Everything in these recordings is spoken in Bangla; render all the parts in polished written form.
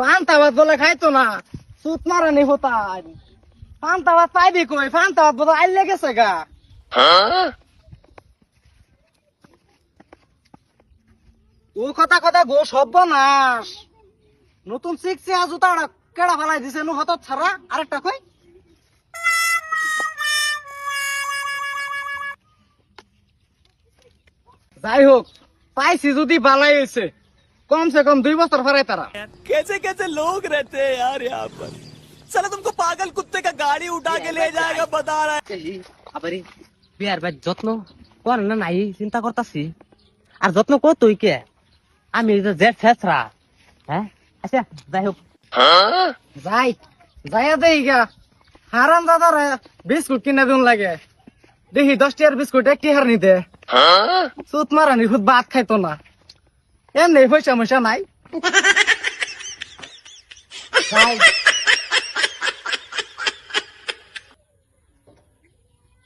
পান্তা ভাত বলে খাইতো না, সুত মারানি হতান। পান্তা ভাত পাইবি কই? পান্তা ভাত বলে আইলে গেছে গা। ও কথা কথা গো সর্বনাশ। নতুন শিখছে জুতা কেডা ফালাই দিছে নু হত ছাড়া। আরেকটা কই যাই হোক, পাইছি যদি বালাই হয়েছে। কমসে কম 2 বছর ফেরাই তারা। कैसे कैसे लोग रहते हैं यार यहाँ पर। साला तुमको पागल कुत्ते का गाड़ी उठा के ले जाएगा बता रहा है। আবারই বিয়ার ভাই যত্ন কর না নাই চিন্তা করতাছি। আর যত্ন কর তুই কে? আমি যে ফেসরা হ্যাঁ। আচ্ছা যাই হোক, যাই যাইয়া দেই গা। হারাম দাদার বিস্কুট কিনে দিন লাগে। দেখি 10 টাকার বিস্কুট 1 টাকার নিতে। সুত মারানি খুদ ভাত খাইতো না। এমনি পয়সা ময়সা নাই। যাই।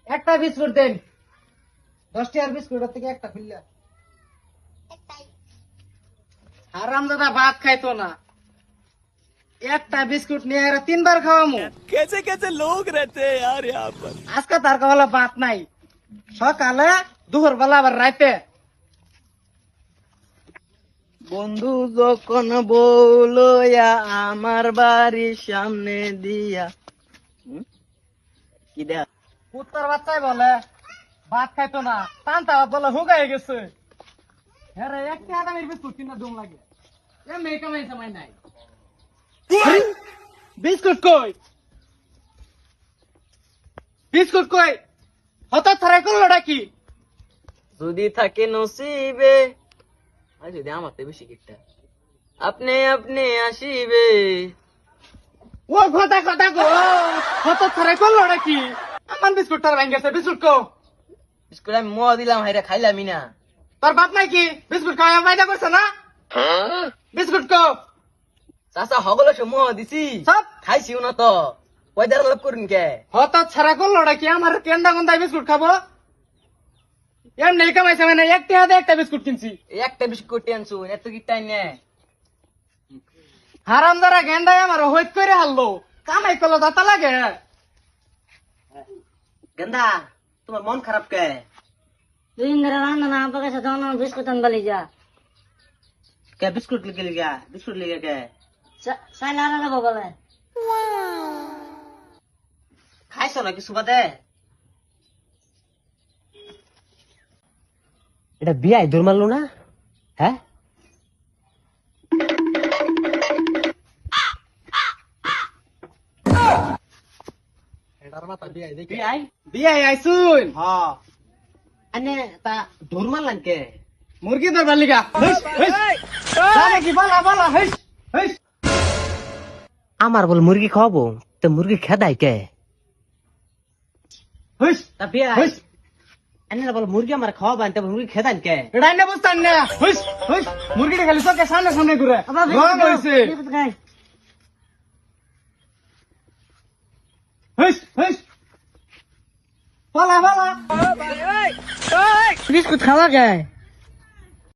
একটা বিস্কুট দেন। 10 টাকার বিস্কুটের থেকে একটা খুললা। হারাম দাদা ভাত খাইতো না। একটা বিস্কুট নিয়ে 3 বার খাওয়ামু। कैसे कैसे लोग रहते हैं यार यहाँ पर। আজকে তার কাছে ভাত নাই। সকালে দুপুর বেলা আবার রাতে। বন্ধু যখন বলয়া আমার বাড়ির সামনে দিয়া কি দেয়া কুত্তার বাচ্চাই বলে ভাত খাইতো না, পান্তা ভাত বলে হুগাই গেছে। হ্যাঁ রে, একটা আদামের বিস্কুট কিনা দুম লাগে। এমনি কামাই সামাই নাই। বিস্কুট কই? বিস্কুট কই? হঠাৎ ছাড়াই করলোটা কি? যদি থাকে নসিবে আর যদি আমার তো বেশি কিটা আপনি আপনি আসিবে। ও কথা কথা গো, হঠাৎ ছাড়াই করলোটা কি? আমার বিস্কুটটার ভাঙ্গেছে। বিস্কুট কো? বিস্কুট আমি মোয়া দিলাম, হাইরা খাইলামই না। তোর বাপ নাই কি বিস্কুট খাওয়া ফায়দা করছে না? বিস্কুট কো? চাচা হগলো সে মোয়া দিছি, সব খাইছিও না তো পয়দার লোক করুন কে। হঠাৎ ছাড়া করলোটা কি? আমার কেন্ডা গন্দায় বিস্কুট খাবো? এমনি কামাইছে মানে 1 টাকা দিয়ে একটা বিস্কুট কিনছি। একটা বিস্কুট আনছু এত কি টাই নে। হারাম দ্বারা গেন্দায় আমার হইত করে হারলো। কামাই করলো দাতা লাগে। গেন্দা তোমার মন খারাপ কে? 2 দিন ধরে রান্না না পাকে সাথে অন্য বিস্কুট আনবালি যা। কে বিস্কুট লিখে লিগা? বিস্কুট লিখে কে? সাইলা আনা বলে খাইছো না কিছু বাদে? এটা বিয়াই দূর মারলো না? হ্যাঁ বিয়াই বিয়াই আইসুন। হ্যাঁ আনে তা দূর মারলাম কে? মুরগি তোর বালিকা। কি বলা বলা হেস হেস। আমার বল মুরগি খাওয়াবো তো মুরগি খেদাই কে? হেস তা বিয়াই হেস। আনে বল মুরগি আমার খাওয়াবেন তো মুরগি খেদান কে? এটা না বুঝতান না। হেস হেস। মুরগিটা খালি তোকে সামনে সামনে ঘুরে। রং হইছে। বিস্কুট খাই হেস হেস। বলা বলা। বিস্কুট খাওয়া যায়।